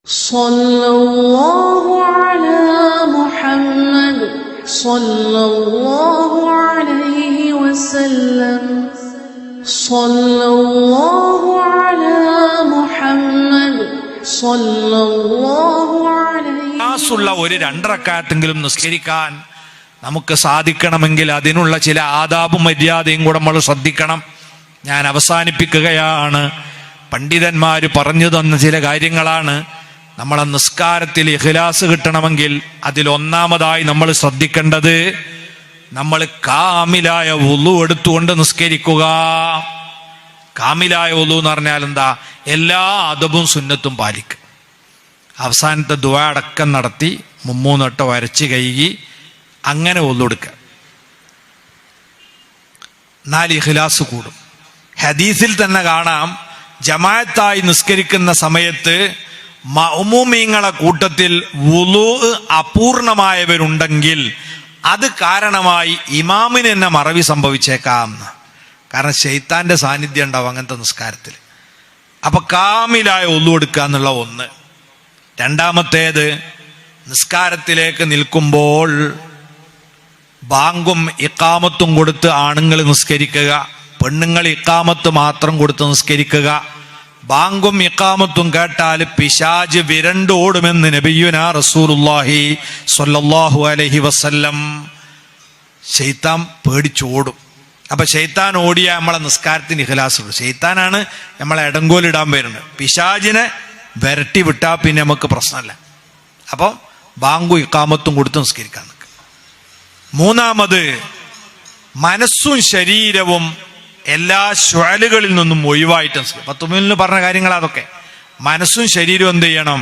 صلى على محمد صلى الله عليه وسلم صلى على محمد صلى عليه. ആസുള്ള ഒരു 2 റക്അത്തെങ്കിലും നിസ്കരിക്കാൻ നമുക്ക് സാധിക്കണമെങ്കിൽ അതിനുള്ള ചില ആദാബും മര്യാദയും കൂടെ നമ്മൾ ശ്രദ്ധിക്കണം. ഞാൻ അവസാനിപ്പിക്കുകയാണ്. പണ്ഡിതന്മാര് പറഞ്ഞു തന്ന ചില കാര്യങ്ങളാണ്. നമ്മളെ നിസ്കാരത്തിൽ ഇഖ്ലാസ് കിട്ടണമെങ്കിൽ അതിലൊന്നാമതായി നമ്മൾ ശ്രദ്ധിക്കേണ്ടത്, നമ്മൾ കാമിലായ വുളു എടുത്തുകൊണ്ട് നിസ്കരിക്കുക. കാമിലായ വുളു എന്ന് പറഞ്ഞാൽ എന്താ? എല്ലാ അദബും സുന്നത്തും പാലിക്കുക. അവസാനത്തെ ദുആ അടക്കം നടത്തി 3 വട്ടം വരച്ച് കഴുകി അങ്ങനെ വുളു എടുക്കുക. എന്നാൽ ഇഖ്ലാസ് കൂടും. ഹദീസിൽ തന്നെ കാണാം, ജമാഅത്തായി നിസ്കരിക്കുന്ന സമയത്ത് മഅ്മൂമീങ്ങളെ കൂട്ടത്തിൽ വുളു അപൂർണമായവരുണ്ടെങ്കിൽ അത് കാരണമായി ഇമാമിന് തന്നെ മറവി സംഭവിച്ചേക്കാം. കാരണം ശൈത്താന്റെ സാന്നിധ്യം ഉണ്ടാവും അങ്ങനത്തെ നിസ്കാരത്തിൽ. അപ്പൊ കാമിലായ വുളു എടുക്കുക എന്നുള്ള ഒന്ന്. രണ്ടാമത്തേത്, നിസ്കാരത്തിലേക്ക് നിൽക്കുമ്പോൾ ബാങ്കും ഇഖാമത്തും കൊടുത്ത് ആണുങ്ങൾ നിസ്കരിക്കുക, പെണ്ണുങ്ങൾ ഇഖാമത്ത് മാത്രം കൊടുത്ത് നിസ്കരിക്കുക. ബാങ്കും ഇഖാമത്തും കേട്ടാൽ പിശാച് വിരണ്ടോടുമെന്ന് നബിയുനാ റസൂലുള്ളാഹി സ്വല്ലല്ലാഹു അലൈഹി വസല്ലം. ശൈത്താൻ പേടിച്ചോടും. അപ്പൊ ശൈത്താൻ ഓടിയ നമ്മളെ നിസ്കാരത്തിന് ഇഖ്ലാസ് ഉള്ളൂ. ശൈത്താനാണ് നമ്മളെ ഇടങ്കോലിടാൻ വരുന്നത്. പിശാചിനെ വിരട്ടി വിട്ടാൽ പിന്നെ നമുക്ക് പ്രശ്നമല്ല. അപ്പം ബാങ്കും ഇഖാമത്തും കൊടുത്ത് നിസ്കരിക്കാൻ നിൽക്കുക. മൂന്നാമത്, മനസ്സും ശരീരവും എല്ലാ ശ്വാലുകളിൽ നിന്നും ഒഴിവായിട്ട് പത്തുമിലിന് പറഞ്ഞ കാര്യങ്ങൾ അതൊക്കെ. മനസ്സും ശരീരവും എന്ത് ചെയ്യണം?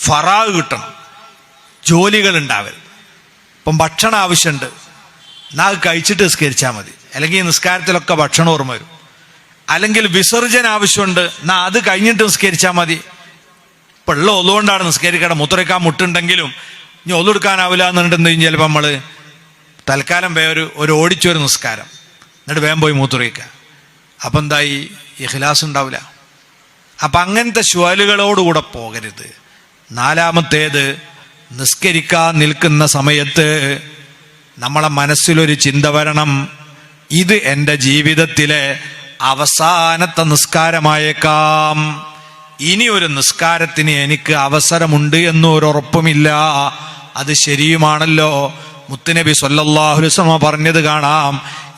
ഫറാഗ് കിട്ടണം. ജോലികൾ ഉണ്ടാവരുത്. ഇപ്പം ഭക്ഷണം ആവശ്യമുണ്ട്, എന്നാ അത് കഴിച്ചിട്ട് നിസ്കരിച്ചാൽ മതി. അല്ലെങ്കിൽ നിസ്കാരത്തിലൊക്കെ ഭക്ഷണം ഓർമ്മ വരും. അല്ലെങ്കിൽ വിസർജന ആവശ്യമുണ്ട്, എന്നാ അത് കഴിഞ്ഞിട്ട് നിസ്കരിച്ചാൽ മതി. ഇപ്പം ഉള്ള ഒന്നുകൊണ്ടാണ് നിസ്കരിക്കണം. മുത്രയ്ക്കാൻ മുട്ടുണ്ടെങ്കിലും ഇനി ഒന്നെടുക്കാനാവില്ല എന്നുണ്ടെന്ന് ചിലപ്പോൾ നമ്മൾ തൽക്കാലം ഒരു ഓടിച്ചൊരു നിസ്കാരം, എന്നിട്ട് വേഗം പോയി മൂത്രയിക്കുക. അപ്പം എന്തായി? ഇഖ്ലാസ് ഉണ്ടാവില്ല. അപ്പം അങ്ങനത്തെ ശ്വാലുകളോടുകൂടെ പോകരുത്. നാലാമത്തേത്, നിസ്കരിക്കാൻ നിൽക്കുന്ന സമയത്ത് നമ്മളെ മനസ്സിലൊരു ചിന്ത വരണം, ഇത് എൻ്റെ ജീവിതത്തിലെ അവസാനത്തെ നിസ്കാരമായേക്കാം. ഇനി ഒരു നിസ്കാരത്തിന് എനിക്ക് അവസരമുണ്ട് എന്നൊരുറപ്പുമില്ല. അത് ശരിയുമാണല്ലോ. മുത്തുനബി സ്വല്ലല്ലാഹു അലൈഹി വസല്ലം പറഞ്ഞത് കാണാം,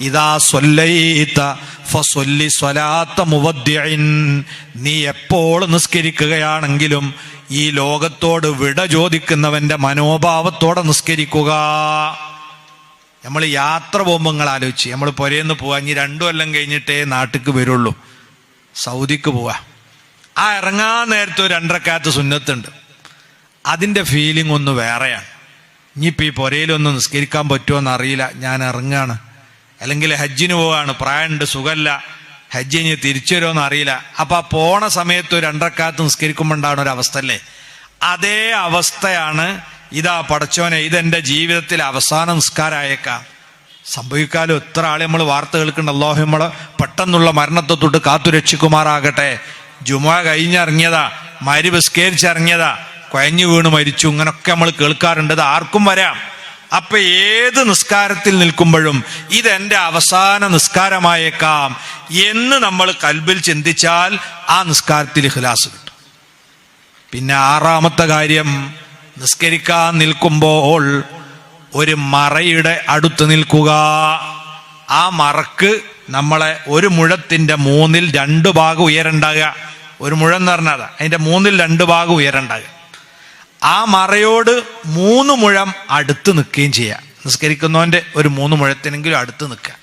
ഇദാ സ്വല്ലൈത ഫസ്വല്ലി സ്വലാത്ത മുവദ്ദിഇൻ. നീ എപ്പോൾ നിസ്കരിക്കുകയാണെങ്കിലും ഈ ലോകത്തോട് വിട ചോദിക്കുന്നവന്റെ മനോഭാവത്തോടെ നിസ്കരിക്കുക. നമ്മൾ യാത്ര പോകുമ്പോൾ നിങ്ങൾ ആലോചിച്ച്, നമ്മൾ പുരേന്ന് പോവാ, ഇനി 2 കൊല്ലം കഴിഞ്ഞിട്ടേ നാട്ടിക്ക് വരുള്ളൂ, സൗദിക്ക് പോവാ. ആ ഇറങ്ങാൻ നേരത്തെ ഒരു 2 റക്അത്ത് സുന്നത്തുണ്ട്. അതിൻ്റെ ഫീലിംഗ് ഒന്ന് വേറെയാണ്. ഇനിയിപ്പോൾ ഈ പുരയിലൊന്നും നിസ്കരിക്കാൻ പറ്റുമോ എന്നറിയില്ല, ഞാൻ ഇറങ്ങാണ്. അല്ലെങ്കിൽ ഹജ്ജിന് പോവാണ്, പ്രായമുണ്ട്, സുഖമല്ല, ഹജ്ജ് ഇനി തിരിച്ചു വരുമോ എന്നറിയില്ല. അപ്പം ആ പോണ സമയത്ത് ഒരു 2 റക്അത്ത് നിസ്കരിക്കുമ്പോൾ ഉണ്ടാവുന്ന ഒരു അവസ്ഥ അല്ലേ? അതേ അവസ്ഥയാണ് ഇതാ പടച്ചോനെ, ഇതെൻ്റെ ജീവിതത്തിൽ അവസാന നിസ്കാരമായേക്കാം. സംഭവിക്കാലും എത്ര ആളെ നമ്മൾ വാർത്ത കേൾക്കുന്നുണ്ട്. അല്ലാഹു നമ്മളെ പെട്ടെന്നുള്ള മരണത്തെ തൊട്ട് കാത്തു രക്ഷിക്കുമാറാകട്ടെ. ജുമുഅ കഴിഞ്ഞിറങ്ങിയതാ, മഗ്‌രിബ് നിസ്കരിച്ചിറങ്ങിയതാ, കുഴഞ്ഞു വീണ് മരിച്ചു, ഇങ്ങനൊക്കെ നമ്മൾ കേൾക്കാറുണ്ട്. ഇത് ആർക്കും വരാം. അപ്പൊ ഏത് നിസ്കാരത്തിൽ നിൽക്കുമ്പോഴും ഇതെന്റെ അവസാന നിസ്കാരമായേക്കാം എന്ന് നമ്മൾ കൽബിൽ ചിന്തിച്ചാൽ ആ നിസ്കാരത്തിൽ ഇഖ്ലാസ് കിട്ടും. പിന്നെ 6ാമത്തെ കാര്യം, നിസ്കരിക്കാൻ നിൽക്കുമ്പോൾ ഒരു മറയുടെ അടുത്ത് നിൽക്കുക. ആ മറക്ക് നമ്മളെ 1 മുഴത്തിന്റെ 3ൽ 2 ഭാഗം ഉയരണ്ടാകുക. 1 മുഴം എന്ന് പറഞ്ഞാൽ അതിന്റെ 3ൽ 2 ഭാഗം ഉയരണ്ടാകുക. ആ മറയോട് 3 മുഴം അടുത്ത് നിൽക്കുകയും ചെയ്യുക. നിസ്കരിക്കുന്നവന്റെ ഒരു 3 മുഴത്തിനെങ്കിലും അടുത്ത് നിൽക്കുക.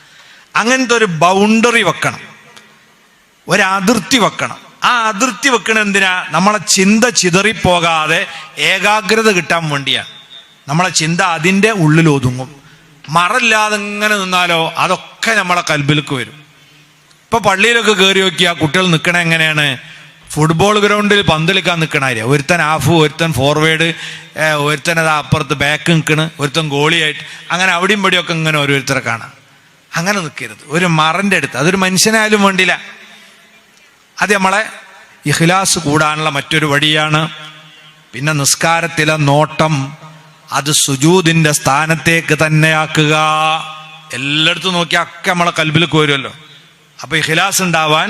അങ്ങനത്തെ ഒരു ബൗണ്ടറി വെക്കണം, ഒരു അതിർത്തി വെക്കണം. ആ അതിർത്തി വെക്കണ എന്തിനാ? നമ്മളെ ചിന്ത ചിതറിപ്പോകാതെ ഏകാഗ്രത കിട്ടാൻ വേണ്ടിയാണ്. നമ്മളെ ചിന്ത അതിൻ്റെ ഉള്ളിൽ ഒതുങ്ങും. മറല്ലാതെ ഇങ്ങനെ നിന്നാലോ അതൊക്കെ നമ്മളെ കൽബിലേക്ക് വരും. ഇപ്പൊ പള്ളിയിലൊക്കെ കയറി നോക്കിയാൽ കുട്ടികൾ നിൽക്കണ എങ്ങനെയാണ്? ഫുട്ബോൾ ഗ്രൗണ്ടിൽ പന്തലിക്കാൻ നിൽക്കണാര്യ, ഒരുത്തൻ ഹാഫ്, ഒരുത്തൻ ഫോർവേഡ്, ഒരുത്തൻ അത് അപ്പുറത്ത് ബാക്ക് നിൽക്കണ്, ഒരുത്തൻ ഗോളിയായിട്ട്, അങ്ങനെ അവിടെയും ഇവിടെയൊക്കെ ഇങ്ങനെ ഓരോരുത്തരെ കാണാം. അങ്ങനെ നിൽക്കരുത്. ഒരു മറന്റെ അടുത്ത്, അതൊരു മനുഷ്യനായാലും വേണ്ടില്ല. അത് നമ്മളെ ഇഖ്ലാസ് കൂടാനുള്ള മറ്റൊരു വഴിയാണ്. പിന്നെ നിസ്കാരത്തിലെ നോട്ടം അത് സുജൂദിന്റെ സ്ഥാനത്തേക്ക് തന്നെ ആക്കുക. എല്ലായിടത്തും നോക്കിയാൽ ഒക്കെ നമ്മളെ കൽബിലേക്ക് വരുമല്ലോ. അപ്പൊ ഇഖ്ലാസ് ഉണ്ടാവാൻ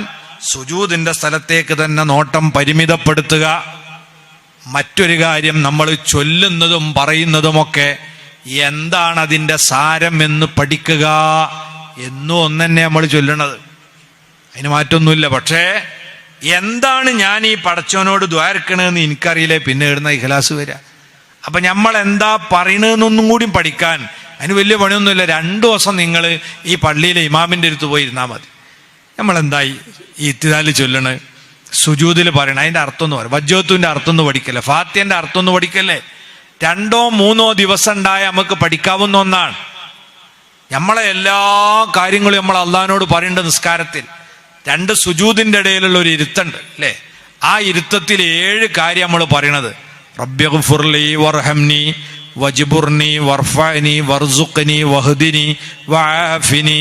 സുജൂദിന്റെ സ്ഥലത്തേക്ക് തന്നെ നോട്ടം പരിമിതപ്പെടുത്തുക. മറ്റൊരു കാര്യം, നമ്മൾ ചൊല്ലുന്നതും പറയുന്നതുമൊക്കെ എന്താണ് അതിൻ്റെ സാരം എന്ന് പഠിക്കുക. എന്നും ഒന്നെന്നെ നമ്മൾ ചൊല്ലണത്, അതിന് മാറ്റമൊന്നുമില്ല. പക്ഷേ എന്താണ് ഞാൻ ഈ പടച്ചവനോട് ദ്വാരക്കണെന്ന് എനിക്കറിയില്ലേ, പിന്നെ ഇടുന്ന ഇഖ്ലാസ് വരിക. അപ്പൊ നമ്മൾ എന്താ പറയണതെന്നൊന്നും കൂടി പഠിക്കാൻ അതിന് വലിയ പണിയൊന്നുമില്ല. 2 ദിവസം നിങ്ങൾ ഈ പള്ളിയിലെ ഇമാമിൻ്റെ അടുത്ത് പോയി ഇരുന്നാൽ മതി. നമ്മളെന്തായി ഈ ഇത്തിദാല് ചൊല്ലണ്, സുജൂദിൽ പറയണം, അതിൻ്റെ അർത്ഥം എന്ന് പറയും. വജ്ജത്തുവിൻ്റെ അർത്ഥം ഒന്ന് പഠിക്കല്ലേ, ഫാത്തിഹന്റെ അർത്ഥം ഒന്ന് പഠിക്കല്ലേ. 2-3 ദിവസം ഉണ്ടായ നമുക്ക് പഠിക്കാവുന്ന ഒന്നാണ്. നമ്മളെ എല്ലാ കാര്യങ്ങളും നമ്മൾ അള്ളാഹിനോട് പറയേണ്ട നിസ്കാരത്തിൽ 2 സുജൂദിന്റെ ഇടയിലുള്ള ഒരു ഇരുത്തുണ്ട് അല്ലേ. ആ ഇരുത്തത്തിൽ 7 കാര്യം നമ്മൾ പറയണത്. റബ്ബിഗ്ഫിർലി വർഹംനി വജ്ബുർനി വർഫഅനി വർസുഖ്നി വഹ്ദിനി വആഫിനി.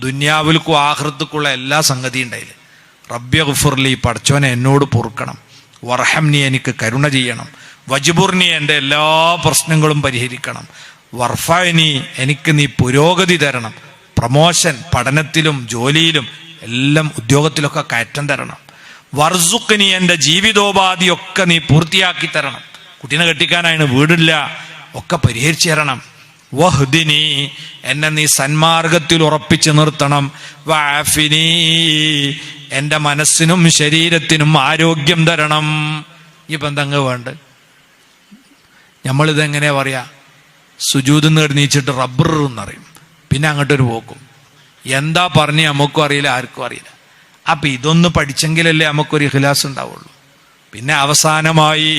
ദുനിയാവിൽക്കും ആഖിറത്തുക്കുള്ള എല്ലാ സംഗതിയും ഉണ്ടായില്ല. റബ്ബിഗ്ഫിർലി, പടച്ചോനെ എന്നോട് പൊറുക്കണം. വർഹംനി, എനിക്ക് കരുണ ചെയ്യണം. വജ്ബുർനി, എൻ്റെ എല്ലാ പ്രശ്നങ്ങളും പരിഹരിക്കണം. വർഫഅനി, എനിക്ക് നീ പുരോഗതി തരണം, പ്രമോഷൻ, പഠനത്തിലും ജോലിയിലും എല്ലാം, ഉദ്യോഗത്തിലൊക്കെ കയറ്റം തരണം. വർസുഖ്നി, എൻ്റെ ജീവിതോപാധിയൊക്കെ നീ പൂർത്തിയാക്കി തരണം. കുട്ടീനെ കെട്ടിക്കാനാണ്, വീടില്ല, ഒക്കെ പരിഹരിച്ചു തരണം. വഹ്ദിനി, എന്നെ നീ സന്മാർഗത്തിൽ ഉറപ്പിച്ചു നിർത്തണം. വആഫിനി, എൻ്റെ മനസ്സിനും ശരീരത്തിനും ആരോഗ്യം തരണം. ഇപ്പം എന്താ വേണ്ട? നമ്മളിതെങ്ങനെയാ പറയാ? സുജൂദിന്ന് എഴുന്നേച്ചിട്ട് റബ്ബർ എന്നറിയും, പിന്നെ അങ്ങോട്ടൊരു പോക്കും. എന്താ പറഞ്ഞ് നമുക്കും അറിയില്ല, ആർക്കും അറിയില്ല. അപ്പൊ ഇതൊന്ന് പഠിച്ചെങ്കിലല്ലേ നമുക്കൊരു ഇഖ്ലാസ് ഉണ്ടാവുള്ളൂ. പിന്നെ അവസാനമായി,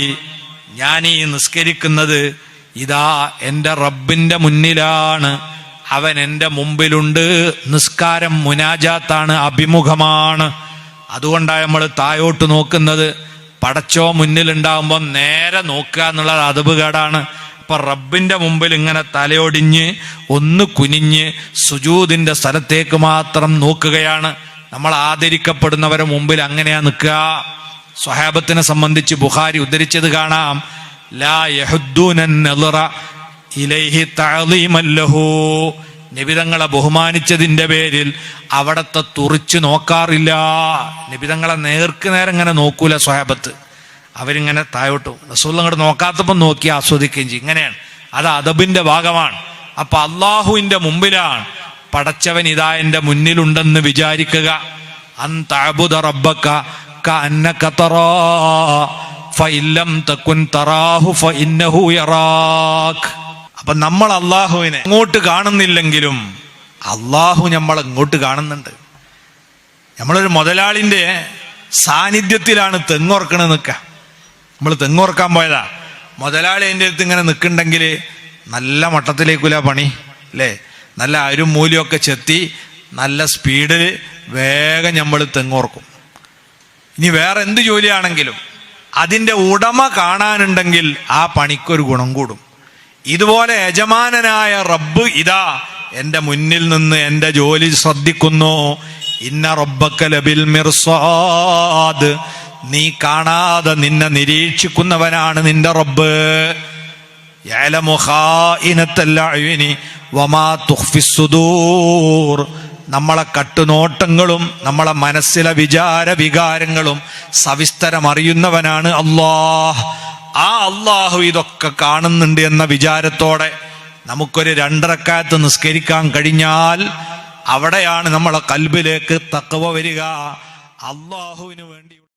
ഞാൻ ഈ നിസ്കരിക്കുന്നത് ഇതാ എൻ്റെ റബ്ബിന്റെ മുന്നിലാണ്, അവൻ എൻ്റെ മുമ്പിലുണ്ട്. നിസ്കാരം മുനാജാത്താണ്, അഭിമുഖമാണ്. അതുകൊണ്ടാണ് നമ്മൾ താഴോട്ട് നോക്കുന്നത്. പടച്ചോ മുന്നിലുണ്ടാകുമ്പോൾ നേരെ നോക്കുക എന്നുള്ളത് അദബുകേടാണ്. അപ്പൊ റബ്ബിന്റെ മുമ്പിൽ ഇങ്ങനെ തലയൊടിഞ്ഞ് ഒന്ന് കുനിഞ്ഞ് സുജൂദിന്റെ സ്ഥലത്തേക്ക് മാത്രം നോക്കുകയാണ്. നമ്മൾ ആദരിക്കപ്പെടുന്നവരെ മുമ്പിൽ അങ്ങനെയാ നിൽക്കുക. സ്വഹാബത്തിനെ സംബന്ധിച്ച് ബുഖാരി ഉദ്ധരിച്ചത് കാണാം. ലാ യഹുദ്ദൂനൻ നളറ ഇലൈഹി തഅളീമൻ ലഹു. നബിതങ്ങളെ ബഹുമാനിച്ചതിന്റെ പേരിൽ അവിടത്തെ തുറിച്ചു നോക്കാറില്ല. നബിതങ്ങളെ നേർക്ക് നേരം ഇങ്ങനെ നോക്കൂല സ്വഹാബത്ത്. അവരിങ്ങനെ താഴോട്ടും റസൂൽ അങ്ങോട്ട് നോക്കാത്തപ്പം നോക്കി ആസ്വദിക്കുകയും ചെയ്യും. ഇങ്ങനെയാണ്, അത് അദബിന്റെ ഭാഗമാണ്. അപ്പൊ അള്ളാഹുവിന്റെ മുമ്പിലാണ്. പടച്ചവൻ ഇതാ എൻ്റെ മുന്നിലുണ്ടെന്ന് വിചാരിക്കുക. അൻ തഅബുദ റബ്ബക കഅന്നക തറാ ഫഇൻ ലം തകുൻ തറാഹു ഫഇന്നഹു യറാക്. അപ്പൊ നമ്മൾ അള്ളാഹുവിനെ ഇങ്ങോട്ട് കാണുന്നില്ലെങ്കിലും അള്ളാഹു നമ്മൾ ഇങ്ങോട്ട് കാണുന്നുണ്ട്. നമ്മളൊരു മുതലാളിന്റെ സാന്നിധ്യത്തിലാണ് തെങ്ങോർക്കണ നിൽക്കുക. നമ്മൾ തെങ്ങോർക്കാൻ പോയതാ, മുതലാളി എൻ്റെ അടുത്ത് ഇങ്ങനെ നിൽക്കുന്നുണ്ടെങ്കിൽ നല്ല മട്ടത്തിലേക്കില്ല പണി അല്ലേ. നല്ല അരും മൂല്യമൊക്കെ ചെത്തി നല്ല സ്പീഡിൽ വേഗം നമ്മൾ തെങ്ങോർക്കും. ഇനി വേറെ എന്ത് ജോലിയാണെങ്കിലും അതിൻ്റെ ഉടമ കാണാനുണ്ടെങ്കിൽ ആ പണിക്കൊരു ഗുണം കൂടും. ഇതുപോലെ യജമാനനായ റബ്ബ് ഇതാ എൻ്റെ മുന്നിൽ നിന്ന് എൻ്റെ ജോലി ശ്രദ്ധിക്കുന്നു. ഇന്ന റബ്ബക ലബിൽ മിർസാദ്, നീ കാണാതെ നിന്നെ നിരീക്ഷിക്കുന്നവനാണ് നിന്റെ റബ്ബ്. യഅലമു ഖായിനത്തൽ അയുനി വമാ തുഖ്ഫിസ് സുദൂർ. നമ്മളെ കട്ടുനോട്ടങ്ങളും നമ്മളെ മനസ്സിലെ വിചാര വികാരങ്ങളും സവിസ്തരം അറിയുന്നവനാണ് അല്ലാഹ്. ആ അല്ലാഹു ഇതൊക്കെ കാണുന്നുണ്ട് എന്ന വിചാരത്തോടെ നമുക്കൊരു 2 റക്അത്ത് നിസ്കരിക്കാൻ കഴിഞ്ഞാൽ അവിടെയാണ് നമ്മളെ ഖൽബിലേക്ക് തഖ്വ വരിക. അല്ലാഹുവിന് വേണ്ടി